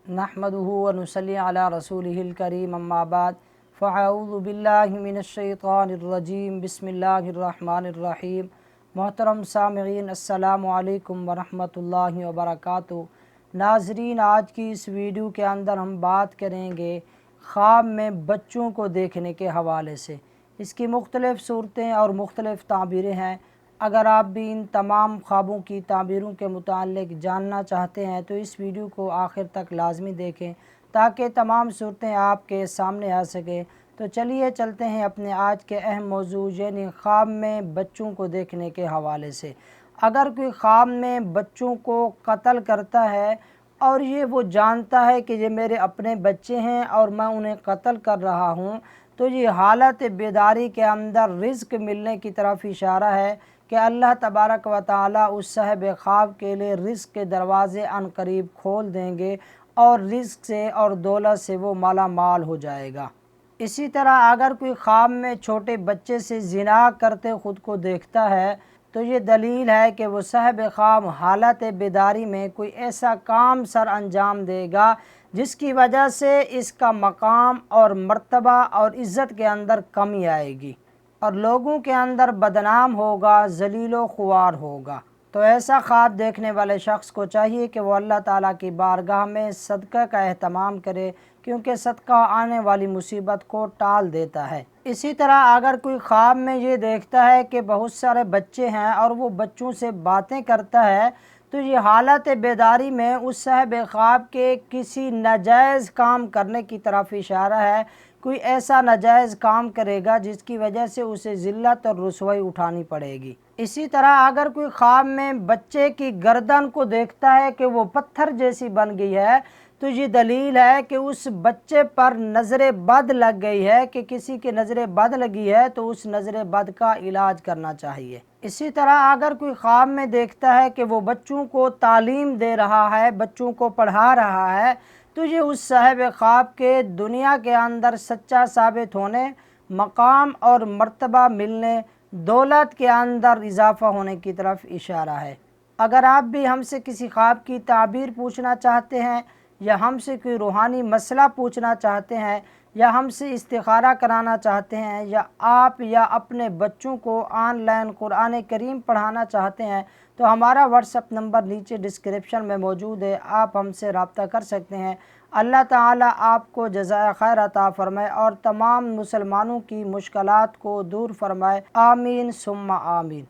नहमदुहु व नुसल्ली अला रसूलिहिल करीम अम्मा बाद फ़अऊज़ु बिल्लाहि मिनश शैतानिर्रजीम बिस्मिल्लाहिर्रहमानिर्रहीम। मोहतरम सामिईन अस्सलामु अलैकुम व रहमतुल्लाहि व बरकातुहू। नाज़रीन, आज की इस वीडियो के अंदर हम बात करेंगे ख्वाब में बच्चों को देखने के हवाले से। इसकी मुख्तलिफ़ सूरतें और मुख्तलिफ़ ताबीरें हैं। अगर आप भी इन तमाम ख्वाबों की ताबीरों के मुताल्लिक़ जानना चाहते हैं तो इस वीडियो को आखिर तक लाजमी देखें ताकि तमाम सूरतें आपके सामने आ सकें। तो चलिए चलते हैं अपने आज के अहम मौजू यानी ख्वाब में बच्चों को देखने के हवाले से। अगर कोई ख्वाब में बच्चों को कत्ल करता है और ये वो जानता है कि ये मेरे अपने बच्चे हैं और मैं उन्हें कत्ल कर रहा हूँ, तो ये हालत बेदारी के अंदर रिज़्क मिलने की तरफ इशारा है कि अल्लाह तबारक व तआला उस साहिब ख्वाब के लिए रिज़्क के दरवाज़े अनकरीब खोल देंगे और रिज़्क से और दौलत से वो माला माल हो जाएगा। इसी तरह अगर कोई ख्वाब में छोटे बच्चे से ज़िना करते ख़ुद को देखता है तो ये दलील है कि वो साहिब ख्वाब हालत बेदारी में कोई ऐसा काम सर अंजाम देगा जिसकी वजह से इसका मकाम और मर्तबा और इज़्ज़त के अंदर कमी आएगी और लोगों के अंदर बदनाम होगा, ज़लीलो ख़ुवार होगा। तो ऐसा ख्वाब देखने वाले शख्स को चाहिए कि वो अल्लाह ताला की बारगाह में सदक़ा का एहतमाम करे, क्योंकि सदका आने वाली मुसीबत को टाल देता है। इसी तरह अगर कोई ख्वाब में ये देखता है कि बहुत सारे बच्चे हैं और वो बच्चों से बातें करता है, तो ये हालत बेदारी में उस साहिब ख्वाब के किसी नाजायज़ काम करने की तरफ इशारा है। कोई ऐसा नाजायज़ काम करेगा जिसकी वजह से उसे ज़िल्लत और रुसवाई उठानी पड़ेगी। इसी तरह अगर कोई ख्वाब में बच्चे की गर्दन को देखता है कि वो पत्थर जैसी बन गई है, तो ये दलील है कि उस बच्चे पर नज़र बद लग गई है कि किसी की नज़र बद लगी है, तो उस नज़र बद का इलाज करना चाहिए। इसी तरह अगर कोई ख्वाब में देखता है कि वो बच्चों को तालीम दे रहा है, बच्चों को पढ़ा रहा है, तो ये उस साहिब ख्वाब के दुनिया के अंदर सच्चा साबित होने, मकाम और मर्तबा मिलने, दौलत के अंदर इजाफ़ा होने की तरफ इशारा है। अगर आप भी हमसे किसी ख्वाब की ताबीर पूछना चाहते हैं या हमसे कोई रूहानी मसला पूछना चाहते हैं या हमसे इस्तिखारा कराना चाहते हैं या आप या अपने बच्चों को ऑनलाइन कुरान करीम पढ़ाना चाहते हैं, तो हमारा व्हाट्सएप नंबर नीचे डिस्क्रिप्शन में मौजूद है, आप हमसे रब्ता कर सकते हैं। अल्लाह ताला आपको जज़ाए खैर अता फ़रमाए और तमाम मुसलमानों की मुश्किलात को दूर फ़रमाए। आमीन सुम्मा आमीन।